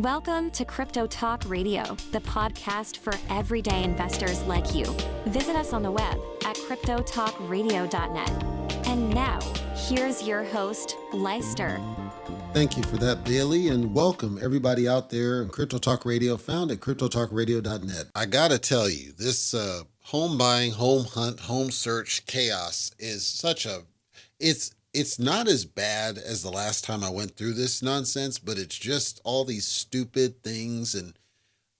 Welcome to Crypto Talk Radio, the podcast for everyday investors like you. Visit us on the web at cryptotalkradio.net. And now, here's your host, Leister. Thank you for that, Bailey, and welcome everybody out there in Crypto Talk Radio, found at cryptotalkradio.net. I gotta tell you, this home buying, home hunt, home search chaos is such a, it's not as bad as the last time I went through this nonsense, but it's just all these stupid things and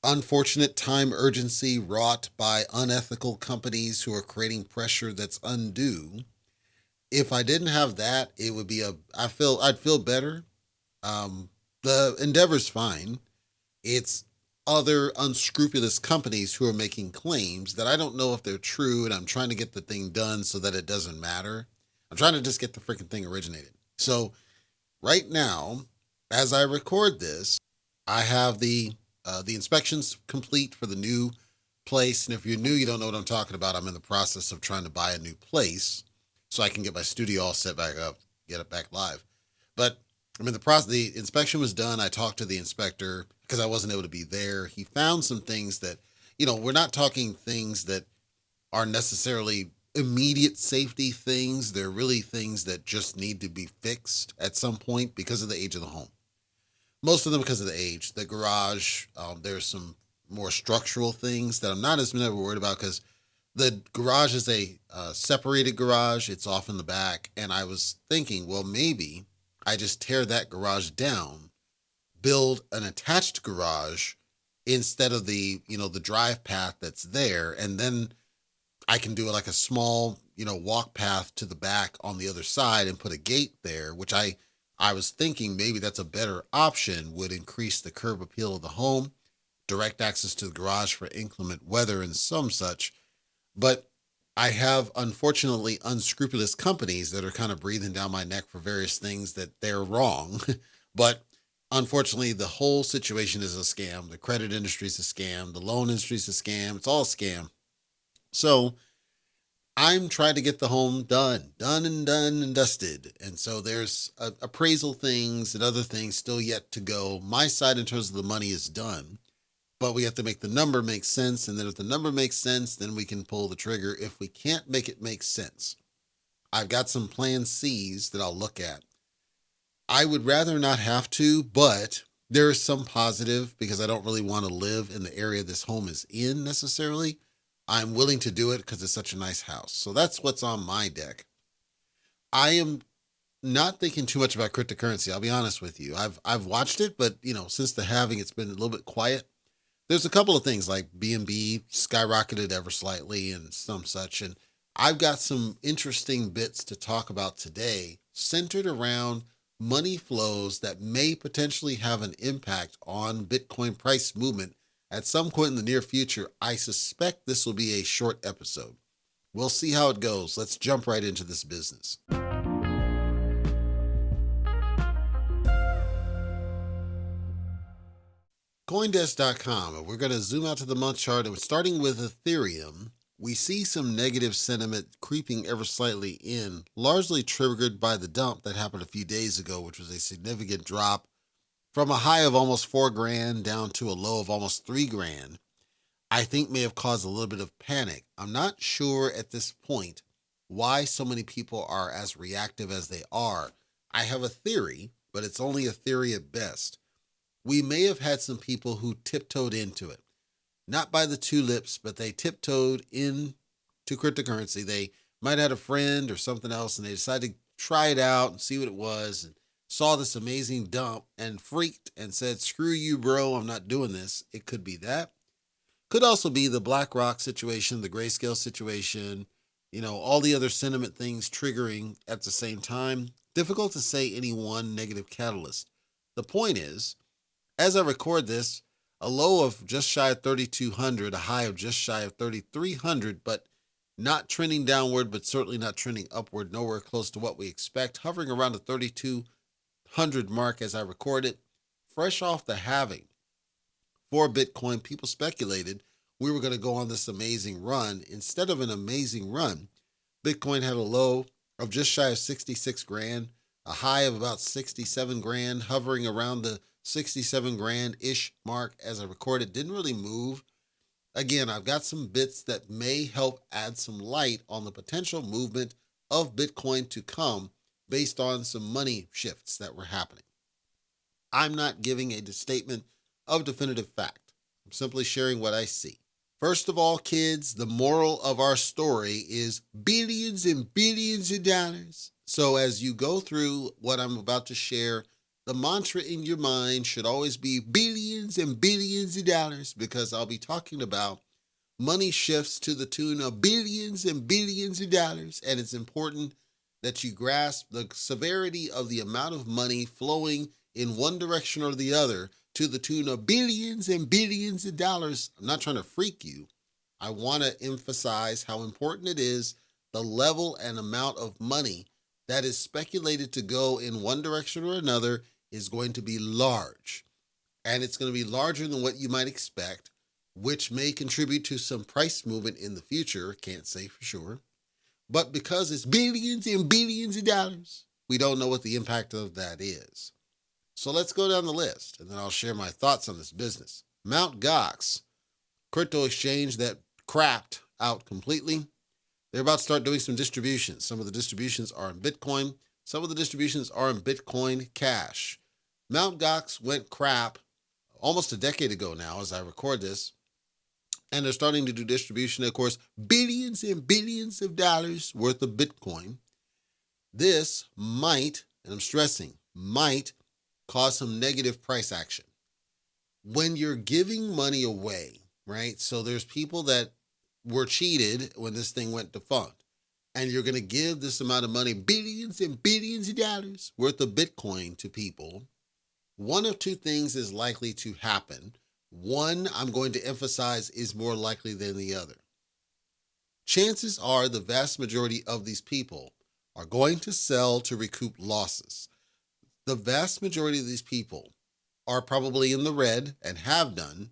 unfortunate time urgency wrought by unethical companies who are creating pressure that's undue. If I didn't have that, it would be I'd feel better. The endeavor's fine. It's other unscrupulous companies who are making claims that I don't know if they're true, and I'm trying to get the thing done so that it doesn't matter. I'm trying to just get the freaking thing originated. So right now, as I record this, I have the inspections complete for the new place. And if you're new, you don't know what I'm talking about. I'm in the process of trying to buy a new place so I can get my studio all set back up, get it back live. But I'm in the process. The inspection was done. I talked to the inspector because I wasn't able to be there. He found some things that, we're not talking things that are necessarily immediate safety things. They're really things that just need to be fixed at some point because of the age of the home. Most of them because of the age. The garage, there's some more structural things that I'm not as never worried about because the garage is a separated garage. It's off in the back. And I was thinking, well, maybe I just tear that garage down, build an attached garage instead of the drive path that's there. And then I can do like a small, walk path to the back on the other side and put a gate there, which I was thinking maybe that's a better option, would increase the curb appeal of the home, direct access to the garage for inclement weather and some such. But I have, unfortunately, unscrupulous companies that are kind of breathing down my neck for various things that they're wrong. But unfortunately, the whole situation is a scam. The credit industry is a scam. The loan industry is a scam. It's all a scam. So I'm trying to get the home done and dusted. And so there's appraisal things and other things still yet to go. My side in terms of the money is done. But we have to make the number make sense. And then if the number makes sense, then we can pull the trigger. If we can't make it make sense, I've got some plan C's that I'll look at. I would rather not have to, but there is some positive because I don't really want to live in the area this home is in necessarily. I'm willing to do it because it's such a nice house. So that's what's on my deck. I am not thinking too much about cryptocurrency. I'll be honest with you. I've watched it, but since the halving, it's been a little bit quiet. There's a couple of things like BNB skyrocketed ever slightly and some such. And I've got some interesting bits to talk about today centered around money flows that may potentially have an impact on Bitcoin price movement at some point in the near future. I suspect this will be a short episode. We'll see how it goes. Let's jump right into this business. Coindesk.com, and we're going to zoom out to the month chart, and starting with Ethereum, we see some negative sentiment creeping ever slightly in, largely triggered by the dump that happened a few days ago, which was a significant drop from a high of almost $4,000 down to a low of almost $3,000. I think may have caused a little bit of panic. I'm not sure at this point why so many people are as reactive as they are. I have a theory, but it's only a theory at best. We may have had some people who tiptoed into it. Not by the tulips, but they tiptoed into cryptocurrency. They might have had a friend or something else, and they decided to try it out and see what it was, and saw this amazing dump and freaked and said, screw you, bro, I'm not doing this. It could be that. Could also be the BlackRock situation, the Grayscale situation, all the other sentiment things triggering at the same time. Difficult to say any one negative catalyst. The point is, as I record this, a low of just shy of 3,200, a high of just shy of 3,300, but not trending downward, but certainly not trending upward, nowhere close to what we expect, hovering around the 3,200 mark as I record it, fresh off the halving. For Bitcoin, people speculated we were going to go on this amazing run. Instead of an amazing run, Bitcoin had a low of just shy of 66 grand, a high of about 67 grand, hovering around the 67 grand-ish mark as I recorded. Didn't really move. Again, I've got some bits that may help add some light on the potential movement of Bitcoin to come based on some money shifts that were happening. I'm not giving a statement of definitive fact. I'm simply sharing what I see. First of all, kids, the moral of our story is billions and billions of dollars. So as you go through what I'm about to share, the mantra in your mind should always be billions and billions of dollars, because I'll be talking about money shifts to the tune of billions and billions of dollars. And it's important that you grasp the severity of the amount of money flowing in one direction or the other to the tune of billions and billions of dollars. I'm not trying to freak you. I want to emphasize how important it is, the level and amount of money that is speculated to go in one direction or another is going to be large. And it's going to be larger than what you might expect, which may contribute to some price movement in the future. Can't say for sure. But because it's billions and billions of dollars, we don't know what the impact of that is. So let's go down the list, and then I'll share my thoughts on this business. Mt. Gox, crypto exchange that crapped out completely. They're about to start doing some distributions. Some of the distributions are in Bitcoin. Some of the distributions are in Bitcoin Cash. Mt. Gox went crap almost a decade ago now as I record this. And they're starting to do distribution, of course, billions and billions of dollars worth of Bitcoin. This might, and I'm stressing, might cause some negative price action. When you're giving money away, right? So there's people that were cheated when this thing went defunct. And you're going to give this amount of money, billions and billions of dollars worth of Bitcoin to people. One of two things is likely to happen. One, I'm going to emphasize, is more likely than the other. Chances are the vast majority of these people are going to sell to recoup losses. The vast majority of these people are probably in the red and have done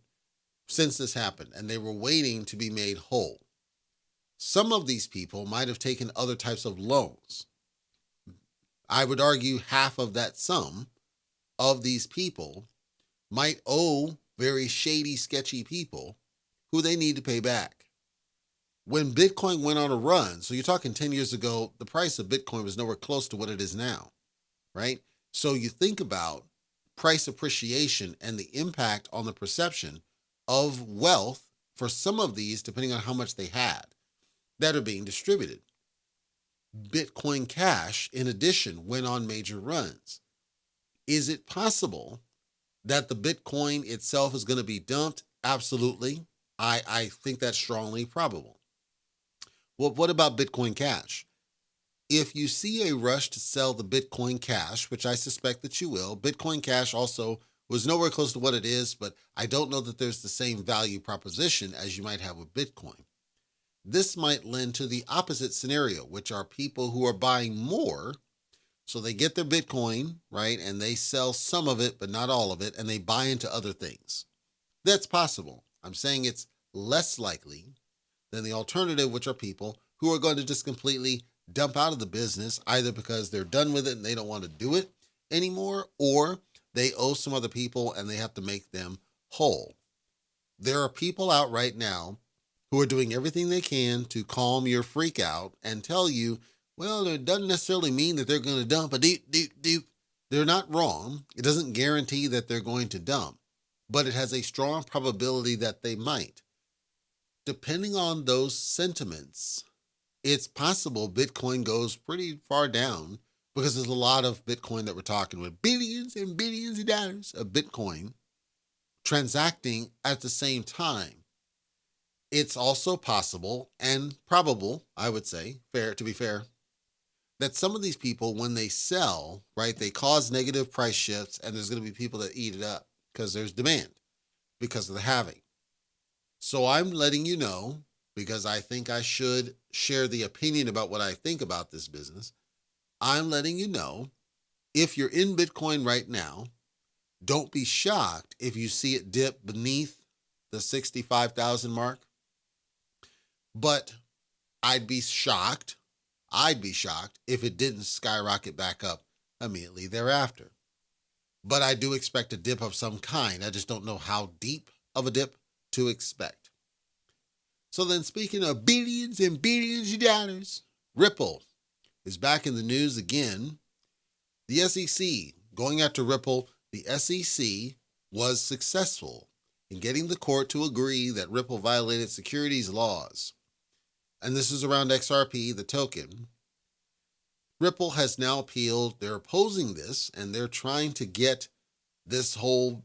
since this happened, and they were waiting to be made whole. Some of these people might have taken other types of loans. I would argue half of that sum of these people might owe very shady, sketchy people who they need to pay back. When Bitcoin went on a run, so you're talking 10 years ago, the price of Bitcoin was nowhere close to what it is now, right? So you think about price appreciation and the impact on the perception of wealth for some of these, depending on how much they had, that are being distributed. Bitcoin Cash, in addition, went on major runs. Is it possible that the Bitcoin itself is going to be dumped? Absolutely. I think that's strongly probable. Well, what about Bitcoin Cash? If you see a rush to sell the Bitcoin Cash, which I suspect that you will, Bitcoin Cash also was nowhere close to what it is, but I don't know that there's the same value proposition as you might have with Bitcoin. This might lend to the opposite scenario, which are people who are buying more. So they get their Bitcoin, right? And they sell some of it, but not all of it. And they buy into other things. That's possible. I'm saying it's less likely than the alternative, which are people who are going to just completely dump out of the business, either because they're done with it and they don't want to do it anymore, or they owe some other people and they have to make them whole. There are people out right now who are doing everything they can to calm your freak out and tell you, well, it doesn't necessarily mean that they're going to dump a deep. They're not wrong. It doesn't guarantee that they're going to dump, but it has a strong probability that they might. Depending on those sentiments, it's possible Bitcoin goes pretty far down, because there's a lot of Bitcoin that we're talking with, billions and billions of dollars of Bitcoin transacting at the same time. It's also possible and probable, I would say, to be fair, that some of these people, when they sell, right, they cause negative price shifts, and there's going to be people that eat it up because there's demand because of the halving. So I'm letting you know, because I think I should share the opinion about what I think about this business. I'm letting you know, if you're in Bitcoin right now, don't be shocked if you see it dip beneath the 65,000 mark. But I'd be shocked if it didn't skyrocket back up immediately thereafter. but I do expect a dip of some kind. I just don't know how deep of a dip to expect. So then, speaking of billions and billions of dollars, Ripple is back in the news again. The SEC going after Ripple. The SEC was successful in getting the court to agree that Ripple violated securities laws. And this is around XRP, the token. Ripple has now appealed. They're opposing this, and they're trying to get this whole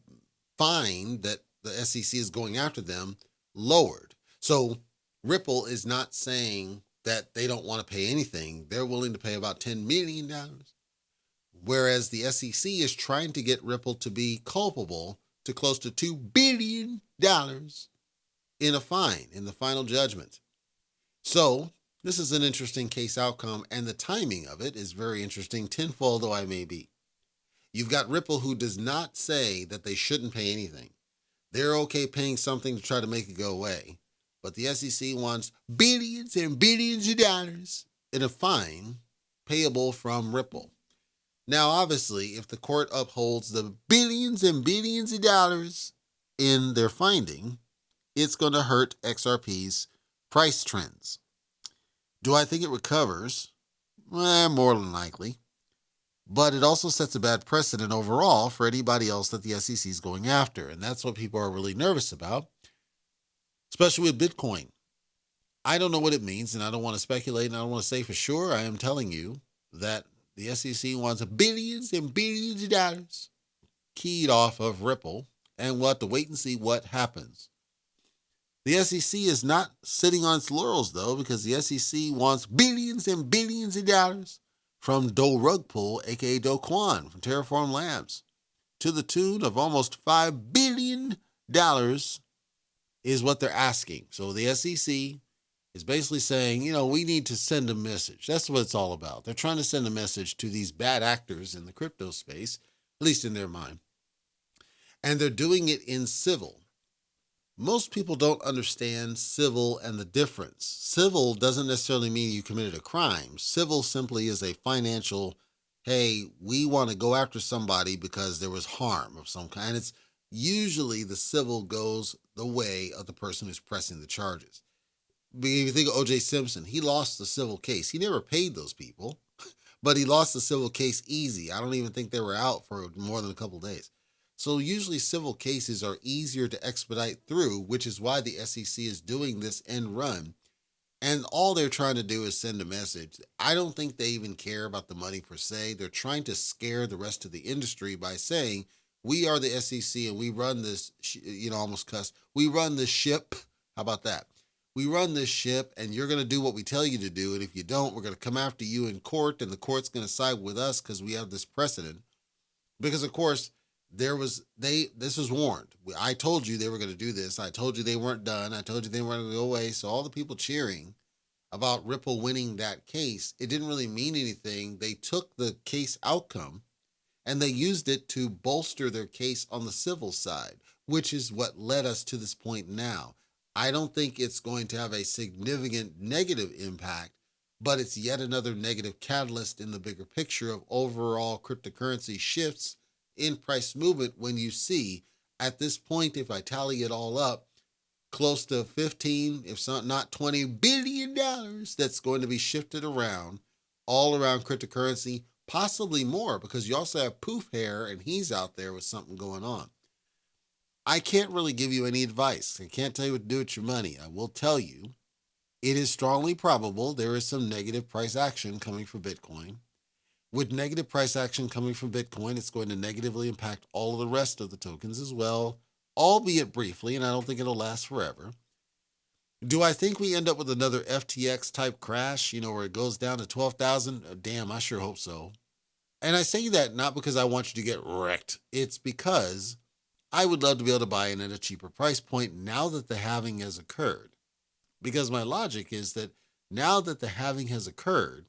fine that the SEC is going after them lowered. So Ripple is not saying that they don't want to pay anything. They're willing to pay about $10 million. Whereas the SEC is trying to get Ripple to be culpable to close to $2 billion in a fine in the final judgment. So this is an interesting case outcome, and the timing of it is very interesting, tenfold though I may be. You've got Ripple, who does not say that they shouldn't pay anything. They're okay paying something to try to make it go away. But the SEC wants billions and billions of dollars in a fine payable from Ripple. Now, obviously, if the court upholds the billions and billions of dollars in their finding, it's going to hurt XRP's price trends. Do I think it recovers? More than likely. But it also sets a bad precedent overall for anybody else that the SEC is going after. And that's what people are really nervous about, especially with Bitcoin. I don't know what it means, and I don't want to speculate, and I don't want to say for sure. I am telling you that the SEC wants billions and billions of dollars keyed off of Ripple, and we'll have to wait and see what happens. The SEC is not sitting on its laurels, though, because the SEC wants billions and billions of dollars from Do Rug Pull, a.k.a. Do Kwon from Terraform Labs, to the tune of almost $5 billion is what they're asking. So the SEC is basically saying, we need to send a message. That's what it's all about. They're trying to send a message to these bad actors in the crypto space, at least in their mind. And they're doing it in civil. Most people don't understand civil and the difference. Civil doesn't necessarily mean you committed a crime. Civil simply is a financial, hey, we want to go after somebody because there was harm of some kind. It's usually the civil goes the way of the person who's pressing the charges. If you think of O.J. Simpson, he lost the civil case. He never paid those people, but he lost the civil case easy. I don't even think they were out for more than a couple of days. So usually civil cases are easier to expedite through, which is why the SEC is doing this end run. And all they're trying to do is send a message. I don't think they even care about the money per se. They're trying to scare the rest of the industry by saying, we are the SEC and we run this, almost cuss. We run this ship. How about that? We run this ship and you're going to do what we tell you to do. And if you don't, we're going to come after you in court and the court's going to side with us because we have this precedent. Because, of course, this was warned. I told you they were going to do this. I told you they weren't done. I told you they weren't going to go away. So all the people cheering about Ripple winning that case, it didn't really mean anything. They took the case outcome and they used it to bolster their case on the civil side, which is what led us to this point now. I don't think it's going to have a significant negative impact, but it's yet another negative catalyst in the bigger picture of overall cryptocurrency shifts in price movement when you see, at this point, if I tally it all up, close to 15, if not $20 billion that's going to be shifted around, all around cryptocurrency, possibly more, because you also have Poof Hair, and he's out there with something going on. I can't really give you any advice. I can't tell you what to do with your money. I will tell you, it is strongly probable there is some negative price action coming for Bitcoin. With negative price action coming from Bitcoin, it's going to negatively impact all of the rest of the tokens as well, albeit briefly, and I don't think it'll last forever. Do I think we end up with another FTX type crash, where it goes down to 12,000? Damn, I sure hope so. And I say that not because I want you to get wrecked. It's because I would love to be able to buy in at a cheaper price point now that the halving has occurred. Because my logic is that now that the halving has occurred,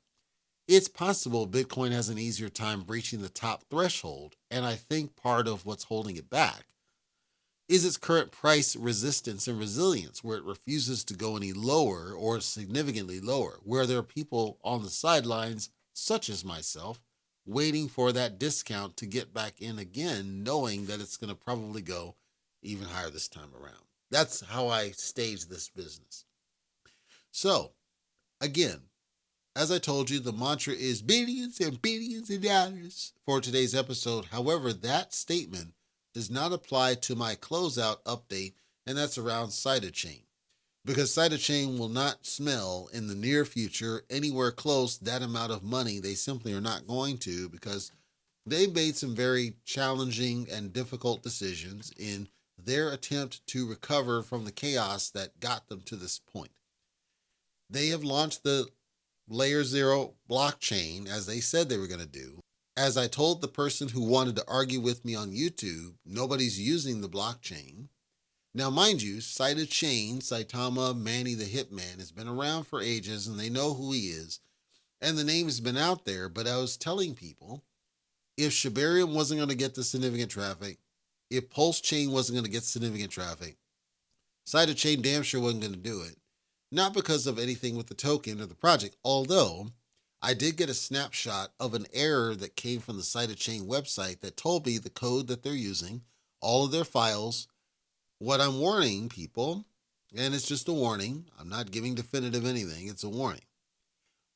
it's possible Bitcoin has an easier time breaching the top threshold, and I think part of what's holding it back is its current price resistance and resilience, where it refuses to go any lower or significantly lower, where there are people on the sidelines, such as myself, waiting for that discount to get back in again, knowing that it's going to probably go even higher this time around. That's how I stage this business. So, again, as I told you, the mantra is billions and billions of dollars for today's episode. However, that statement does not apply to my closeout update, and that's around Cytochain. Because Cytochain will not smell in the near future anywhere close that amount of money. They simply are not going to, because they made some very challenging and difficult decisions in their attempt to recover from the chaos that got them to this point. They have launched the Layer 0 blockchain as they said they were going to do. As I told the person who wanted to argue with me on YouTube, nobody's using the blockchain. Now, mind you, Cytochain, Saitama Manny the Hitman, has been around for ages and they know who he is. And the name has been out there, but I was telling people, if Shibarium wasn't going to get the significant traffic, if Pulse Chain wasn't going to get significant traffic, Cytochain damn sure wasn't going to do it. Not because of anything with the token or the project, although I did get a snapshot of an error that came from the Cytochain website that told me the code that they're using, all of their files. What I'm warning people, and it's just a warning, I'm not giving definitive anything, it's a warning.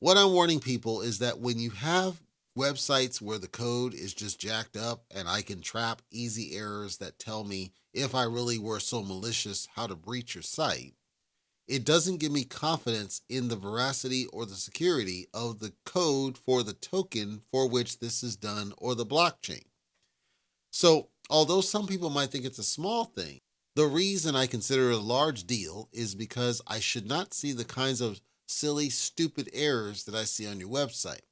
What I'm warning people is that when you have websites where the code is just jacked up and I can trap easy errors that tell me if I really were so malicious how to breach your site, it doesn't give me confidence in the veracity or the security of the code for the token for which this is done or the blockchain. So, although some people might think it's a small thing, the reason I consider it a large deal is because I should not see the kinds of silly, stupid errors that I see on your website.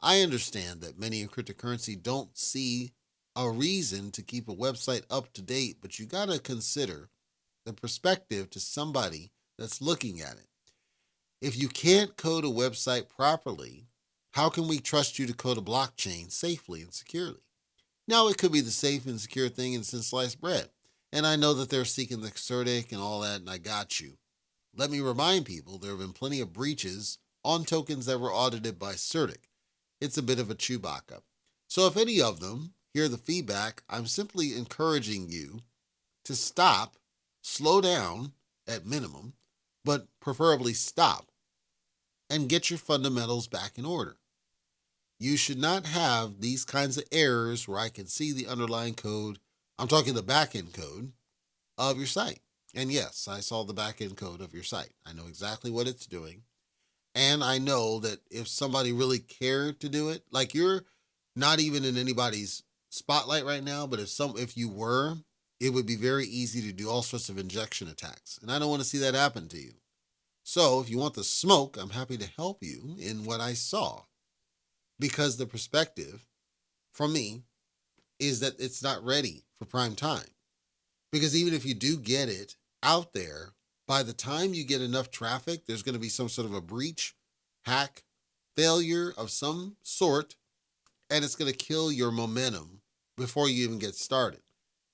I understand that many in cryptocurrency don't see a reason to keep a website up to date, but you got to consider the perspective to somebody that's looking at it. If you can't code a website properly, how can we trust you to code a blockchain safely and securely? Now, it could be the safe and secure thing in sliced bread. And I know that they're seeking the CertiK and all that, and I got you. Let me remind people, there have been plenty of breaches on tokens that were audited by CertiK. It's a bit of a Chewbacca. So if any of them hear the feedback, I'm simply encouraging you to stop, slow down at minimum, but preferably stop and get your fundamentals back in order. You should not have these kinds of errors where I can see the underlying code. I'm talking the backend code of your site. And yes, I saw the backend code of your site. I know exactly what it's doing. And I know that if somebody really cared to do it, like you're not even in anybody's spotlight right now, but if you were, it would be very easy to do all sorts of injection attacks. And I don't want to see that happen to you. So if you want the smoke, I'm happy to help you in what I saw. Because the perspective from me is that it's not ready for prime time. Because even if you do get it out there, by the time you get enough traffic, there's going to be some sort of a breach, hack, failure of some sort, and it's going to kill your momentum before you even get started.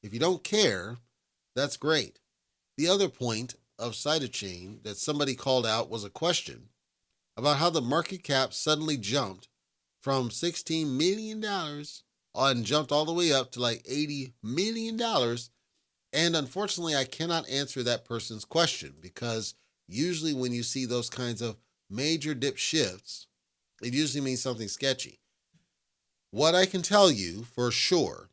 If you don't care, that's great. The other point of Cytochain that somebody called out was a question about how the market cap suddenly jumped from $16 million and jumped all the way up to like $80 million. And unfortunately, I cannot answer that person's question because usually when you see those kinds of major dip shifts, it usually means something sketchy. What I can tell you for sure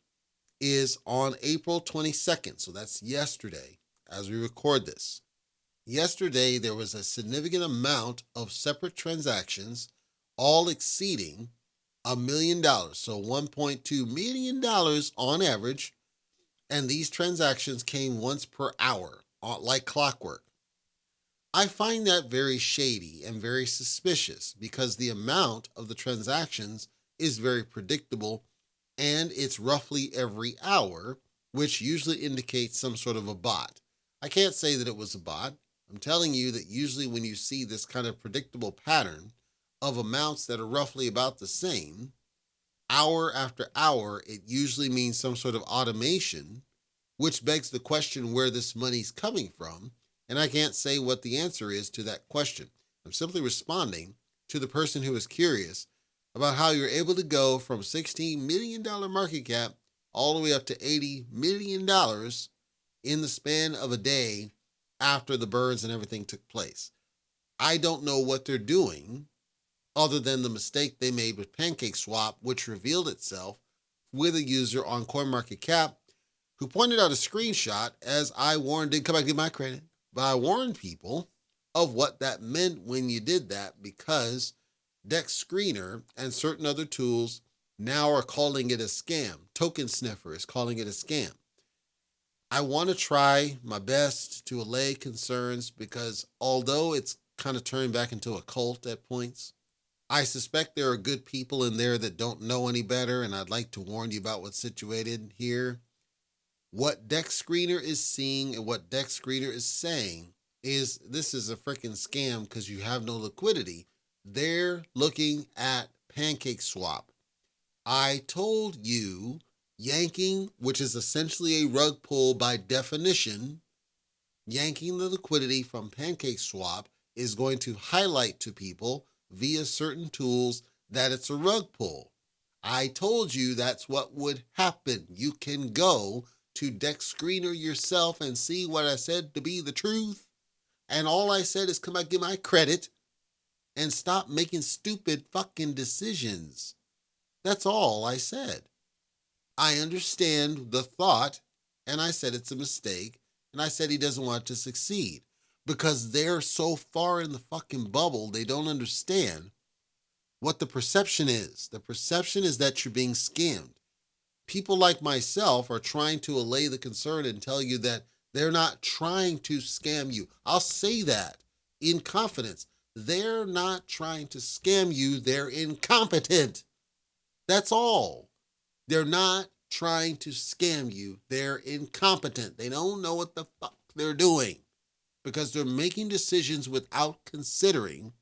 is on April 22nd, so that's yesterday as we record this. Yesterday, there was a significant amount of separate transactions, all exceeding $1 million, so $1.2 million on average. And these transactions came once per hour, like clockwork. I find that very shady and very suspicious because the amount of the transactions is very predictable and it's roughly every hour, which usually indicates some sort of a bot. I can't say that it was a bot. I'm telling you that usually when you see this kind of predictable pattern of amounts that are roughly about the same, hour after hour, it usually means some sort of automation, which begs the question where this money's coming from. And I can't say what the answer is to that question. I'm simply responding to the person who is curious about how you're able to go from $16 million market cap all the way up to $80 million in the span of a day after the burns and everything took place. I don't know what they're doing other than the mistake they made with PancakeSwap, which revealed itself with a user on CoinMarketCap who pointed out a screenshot, as I warned, didn't come back to give my credit, but I warned people of what that meant when you did that, because Dex Screener and certain other tools now are calling it a scam. Token Sniffer is calling it a scam. I want to try my best to allay concerns, because although it's kind of turned back into a cult at points, I suspect there are good people in there that don't know any better, and I'd like to warn you about what's situated here. What Dex Screener is seeing and what Dex Screener is saying is this is a freaking scam because you have no liquidity. They're looking at PancakeSwap. I told you yanking, which is essentially a rug pull by definition, yanking the liquidity from PancakeSwap is going to highlight to people via certain tools that it's a rug pull. I told you that's what would happen. You can go to Dex Screener yourself and see what I said to be the truth. And all I said is come out, give my credit, and stop making stupid fucking decisions. That's all I said. I understand the thought, and I said it's a mistake, and I said he doesn't want to succeed because they're so far in the fucking bubble, they don't understand what the perception is. The perception is that you're being scammed. People like myself are trying to allay the concern and tell you that they're not trying to scam you. I'll say that in confidence. They're not trying to scam you. They're incompetent. That's all. They're not trying to scam you. They're incompetent. They don't know what the fuck they're doing because they're making decisions without considering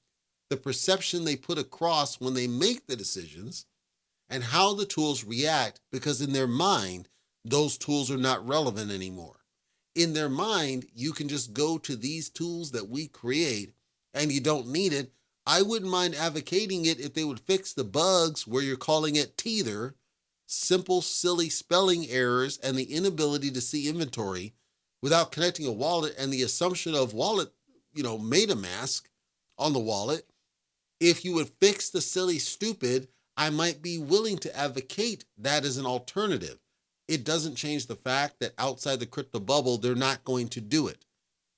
the perception they put across when they make the decisions and how the tools react, because in their mind, those tools are not relevant anymore. In their mind, you can just go to these tools that we create and you don't need it. I wouldn't mind advocating it if they would fix the bugs where you're calling it Tether, simple, silly spelling errors, and the inability to see inventory without connecting a wallet and the assumption of wallet, MetaMask on the wallet. If you would fix the silly, stupid, I might be willing to advocate that as an alternative. It doesn't change the fact that outside the crypto bubble, they're not going to do it.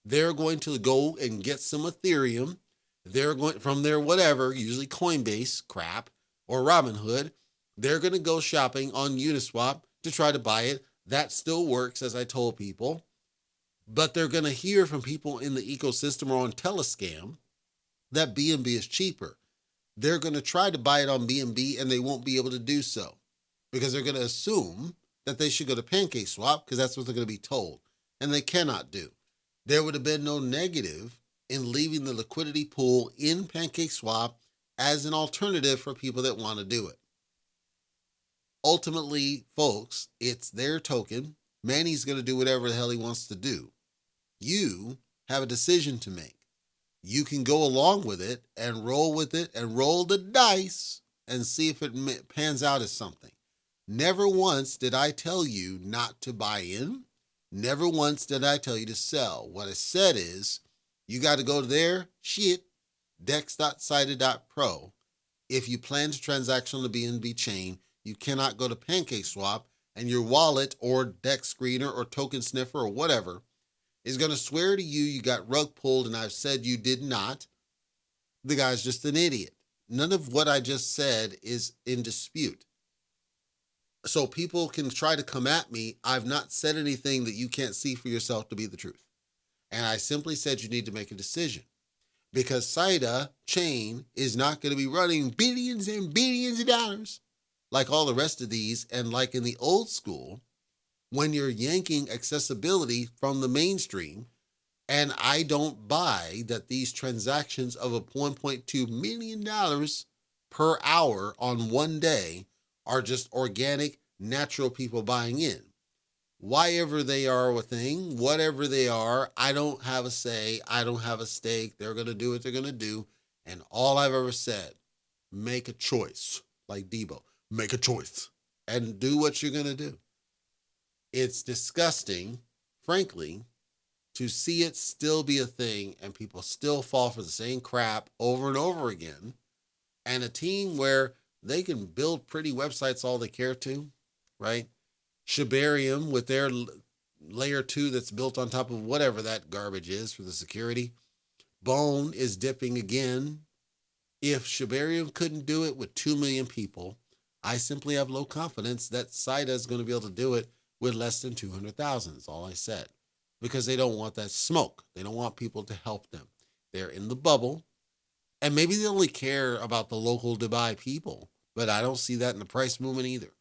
They're going to go and get some Ethereum. They're going from their whatever, usually Coinbase crap or Robinhood. They're going to go shopping on Uniswap to try to buy it. That still works, as I told people. But they're going to hear from people in the ecosystem or on Telescam that BNB is cheaper. They're going to try to buy it on BNB and they won't be able to do so because they're going to assume that they should go to PancakeSwap because that's what they're going to be told. And they cannot do. There would have been no negative in leaving the liquidity pool in PancakeSwap as an alternative for people that want to do it. Ultimately, folks, it's their token. Manny's going to do whatever the hell he wants to do. You have a decision to make. You can go along with it and roll with it and roll the dice and see if it pans out as something. Never once did I tell you not to buy in. Never once did I tell you to sell. What I said is you got to go there, dex.sida.pro. If you plan to transaction on the BNB chain, you cannot go to PancakeSwap and your wallet or Dex Screener or Token Sniffer or whatever is going to swear to you you got rug pulled and I've said you did not. The guy's just an idiot. None of what I just said is in dispute. So people can try to come at me. I've not said anything that you can't see for yourself to be the truth. And I simply said you need to make a decision because SIDA chain is not going to be running billions and billions of dollars like all the rest of these. And like in the old school, when you're yanking accessibility from the mainstream, and I don't buy that these transactions of $1.2 million per hour on one day are just organic, natural people buying in. Why ever they are a thing, whatever they are, I don't have a say, I don't have a stake. They're going to do what they're going to do. And all I've ever said, make a choice. like Debo. Make a choice and do what you're going to do. It's disgusting, frankly, to see it still be a thing and people still fall for the same crap over and over again. And a team where they can build pretty websites all they care to, right? Shibarium with their layer 2 that's built on top of whatever that garbage is for the security. Bone is dipping again. If Shibarium couldn't do it with 2 million people, I simply have low confidence that SIDA is going to be able to do it with less than 200,000 is all I said. Because they don't want that smoke. They don't want people to help them. They're in the bubble. And maybe they only care about the local Dubai people. But I don't see that in the price movement either.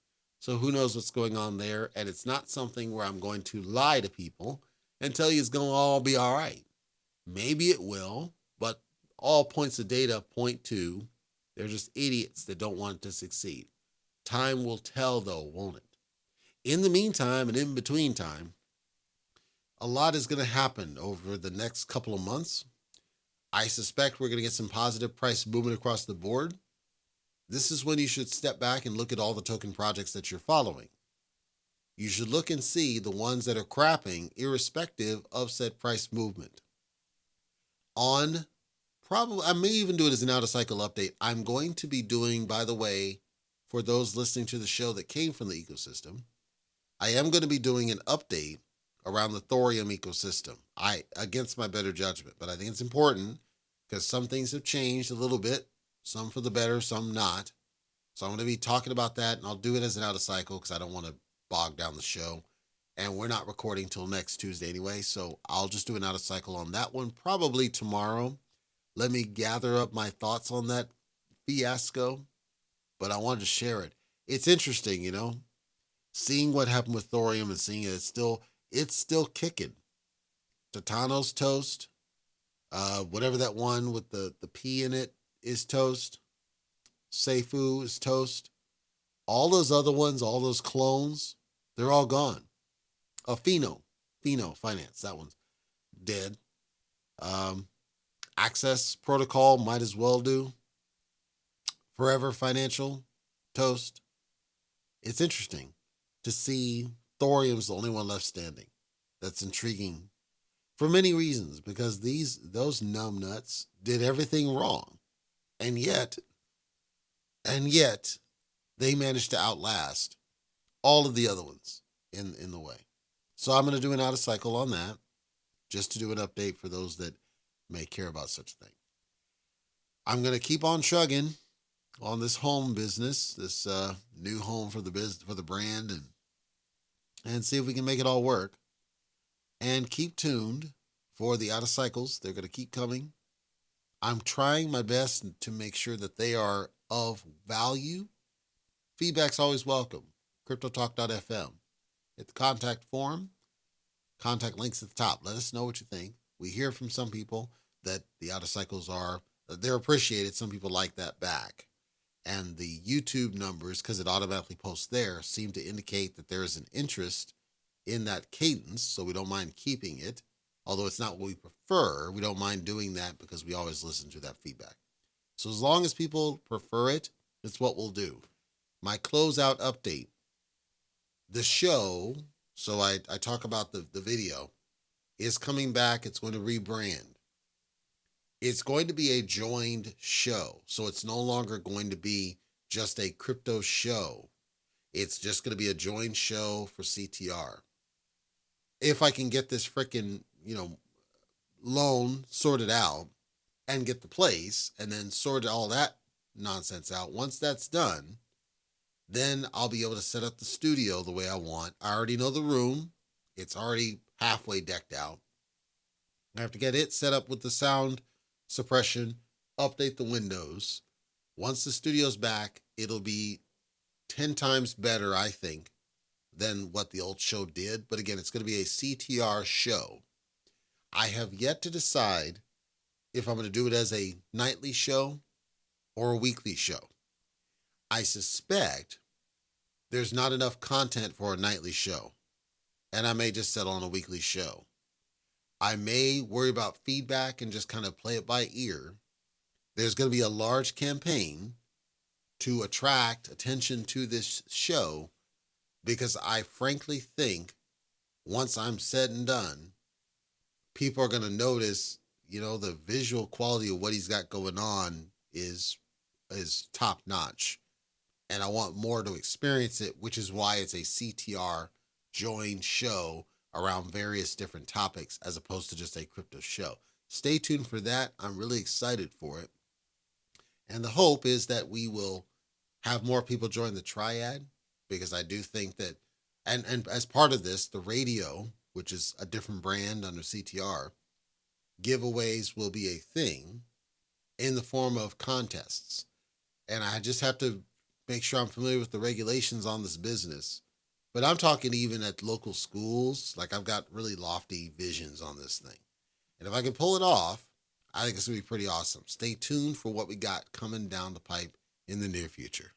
So who knows what's going on there. And it's not something where I'm going to lie to people and tell you it's going to all be all right. Maybe it will. But all points of data point to they're just idiots that don't want it to succeed. Time will tell, though, won't it? In the meantime and in between time, a lot is going to happen over the next couple of months. I suspect we're going to get some positive price movement across the board. This is when you should step back and look at all the token projects that you're following. You should look and see the ones that are crapping irrespective of said price movement. I may even do it as an out of cycle update. I'm going to be doing, by the way, for those listening to the show that came from the ecosystem, I am going to be doing an update around the thorium ecosystem. Against my better judgment, but I think it's important because some things have changed a little bit, some for the better, some not. So I'm going to be talking about that, and I'll do it as an out of cycle because I don't want to bog down the show. And we're not recording till next Tuesday anyway, so I'll just do an out of cycle on that one probably tomorrow. Let me gather up my thoughts on that fiasco, but I wanted to share it. It's interesting, seeing what happened with thorium and seeing it's still kicking. Titano's toast. Whatever that one with the P in it is toast. Seifu is toast. All those other ones, all those clones, they're all gone. Fino Finance, that one's dead. Access Protocol might as well do. Forever Financial, toast. It's interesting to see thorium's the only one left standing. That's intriguing for many reasons, because those numbnuts did everything wrong. And yet they managed to outlast all of the other ones in the way. So I'm going to do an out of cycle on that, just to do an update for those that may care about such a thing. I'm going to keep on chugging on this home business, this new home for the brand, and see if we can make it all work. And keep tuned for the out of cycles. They're going to keep coming. I'm trying my best to make sure that they are of value. Feedback's always welcome. CryptoTalk.fm. Hit the contact form. Contact links at the top. Let us know what you think. We hear from some people that the out of cycles they're appreciated. Some people like that back. And the YouTube numbers, because it automatically posts there, seem to indicate that there is an interest in that cadence, so we don't mind keeping it. Although it's not what we prefer, we don't mind doing that because we always listen to that feedback. So as long as people prefer it, it's what we'll do. My closeout update. The show, so I talk about the video, is coming back. It's going to rebrand. It's going to be a joined show. So it's no longer going to be just a crypto show. It's just going to be a joined show for CTR. If I can get this freaking, loan sorted out and get the place and then sort all that nonsense out. Once that's done, then I'll be able to set up the studio the way I want. I already know the room. It's already halfway decked out. I have to get it set up with the sound suppression, update the windows. Once the studio's back, it'll be 10 times better, I think, than what the old show did. But again, it's going to be a CTR show. I have yet to decide if I'm going to do it as a nightly show or a weekly show. I suspect there's not enough content for a nightly show, and I may just settle on a weekly show. I may worry about feedback and just kind of play it by ear. There's going to be a large campaign to attract attention to this show, because I frankly think once I'm said and done, people are going to notice, the visual quality of what he's got going on is top notch. And I want more to experience it, which is why it's a CTR joined show around various different topics as opposed to just a crypto show. Stay tuned for that. I'm really excited for it. And the hope is that we will have more people join the triad, because I do think that, and as part of this, the radio, which is a different brand under CTR, giveaways will be a thing in the form of contests. And I just have to make sure I'm familiar with the regulations on this business. But I'm talking even at local schools. Like, I've got really lofty visions on this thing. And if I can pull it off, I think it's going to be pretty awesome. Stay tuned for what we got coming down the pipe in the near future.